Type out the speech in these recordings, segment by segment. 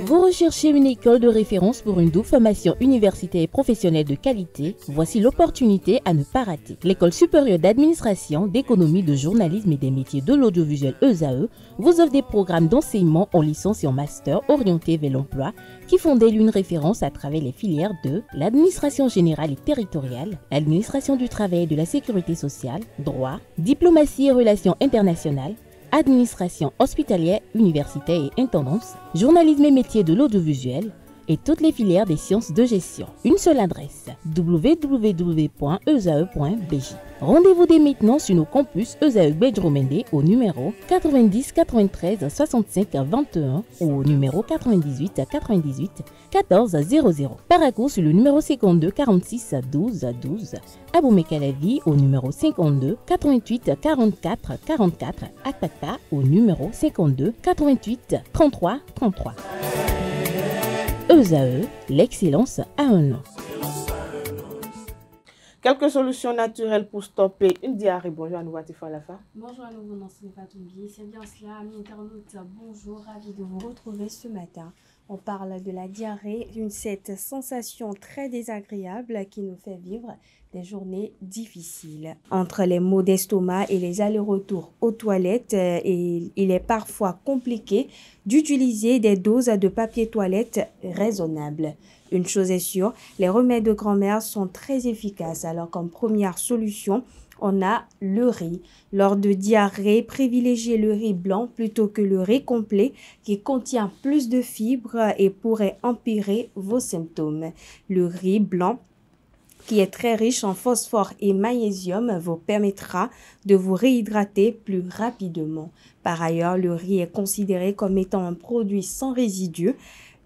Vous recherchez une école de référence pour une double formation universitaire et professionnelle de qualité? Voici l'opportunité à ne pas rater. L'École supérieure d'administration, d'économie, de journalisme et des métiers de l'audiovisuel ESAE vous offre des programmes d'enseignement en licence et en master orientés vers l'emploi qui font d'elle une référence à travers les filières de l'administration générale et territoriale, l'administration du travail et de la sécurité sociale, droit, diplomatie et relations internationales, administration hospitalière, universitaire et intendance, journalisme et métiers de l'audiovisuel et toutes les filières des sciences de gestion. Une seule adresse, www.esae.bj. Rendez-vous dès maintenant sur nos campus ESAE Bedjromende au numéro 90 93 65 21 ou au numéro 98 98 14 00. Paracourt sur le numéro 52 46 12 12. Aboumé-Calavi au numéro 52 88 44 44. Akpakpa au numéro 52 88 33 33. ESAE, l'excellence a un nom. Quelques solutions naturelles pour stopper une diarrhée. Bonjour à nous, Watifa Lafa. Bonjour à nouveau, Nancine Fatoumbi. C'est bien cela, amis internautes. Bonjour, ravi de vous retrouver ce matin. On parle de la diarrhée, cette sensation très désagréable qui nous fait vivre des journées difficiles. Entre les maux d'estomac et les allers-retours aux toilettes, il est parfois compliqué d'utiliser des doses de papier toilette raisonnables. Une chose est sûre, les remèdes de grand-mère sont très efficaces. Alors comme première solution, on a le riz. Lors de diarrhée, privilégiez le riz blanc plutôt que le riz complet qui contient plus de fibres et pourrait empirer vos symptômes. Le riz blanc, qui est très riche en phosphore et magnésium, vous permettra de vous réhydrater plus rapidement. Par ailleurs, le riz est considéré comme étant un produit sans résidus,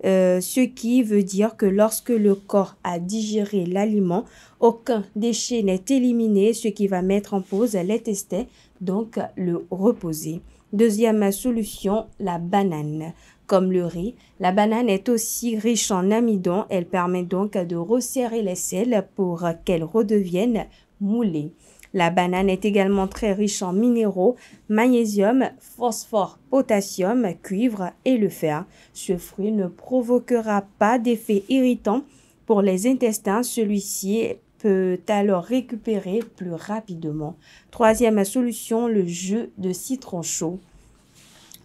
ce qui veut dire que lorsque le corps a digéré l'aliment, aucun déchet n'est éliminé, ce qui va mettre en pause l'intestin, donc le reposer. Deuxième solution, la banane. Comme le riz, la banane est aussi riche en amidon. Elle permet donc de resserrer les selles pour qu'elles redeviennent moulées. La banane est également très riche en minéraux, magnésium, phosphore, potassium, cuivre et le fer. Ce fruit ne provoquera pas d'effet irritant pour les intestins. Celui-ci peut alors récupérer plus rapidement. Troisième solution, le jus de citron chaud.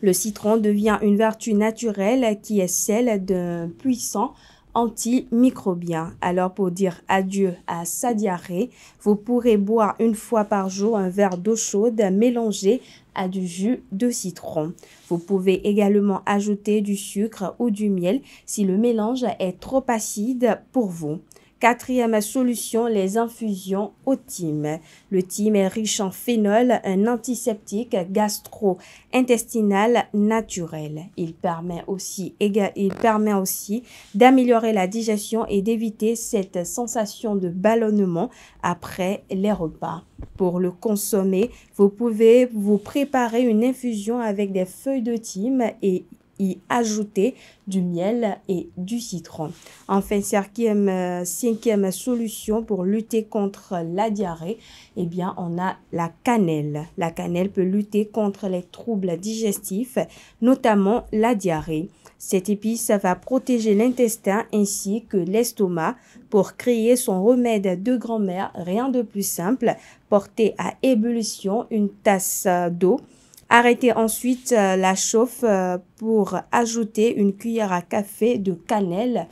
Le citron devient une vertu naturelle qui est celle d'un puissant antimicrobien. Alors pour dire adieu à sa diarrhée, vous pourrez boire une fois par jour un verre d'eau chaude mélangé à du jus de citron. Vous pouvez également ajouter du sucre ou du miel si le mélange est trop acide pour vous. Quatrième solution, les infusions au thym. Le thym est riche en phénol, un antiseptique gastro-intestinal naturel. Il permet aussi d'améliorer la digestion et d'éviter cette sensation de ballonnement après les repas. Pour le consommer, vous pouvez vous préparer une infusion avec des feuilles de thym et y ajouter du miel et du citron. Enfin, cinquième solution pour lutter contre la diarrhée, eh bien, on a la cannelle. La cannelle peut lutter contre les troubles digestifs, notamment la diarrhée. Cette épice va protéger l'intestin ainsi que l'estomac. Pour créer son remède de grand-mère, rien de plus simple. Portez à ébullition une tasse d'eau. Arrêtez ensuite la chauffe pour ajouter une cuillère à café de cannelle,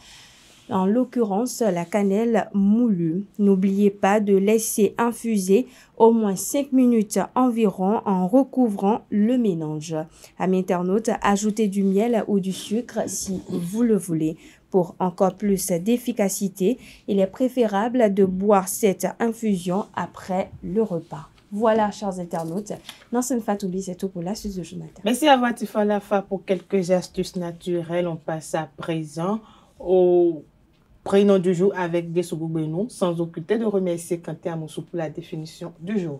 en l'occurrence la cannelle moulue. N'oubliez pas de laisser infuser au moins 5 minutes environ en recouvrant le mélange. Amis internautes, ajoutez du miel ou du sucre si vous le voulez. Pour encore plus d'efficacité, il est préférable de boire cette infusion après le repas. Voilà, chers internautes, Nancine Fatoumbi, c'est tout pour la suite de ce matin. Merci à Watifa Lafa pour quelques astuces naturelles. On passe à présent au prénom du jour avec Dessogou Benou, sans occulter de remercier Kanté Amoussou pour la définition du jour.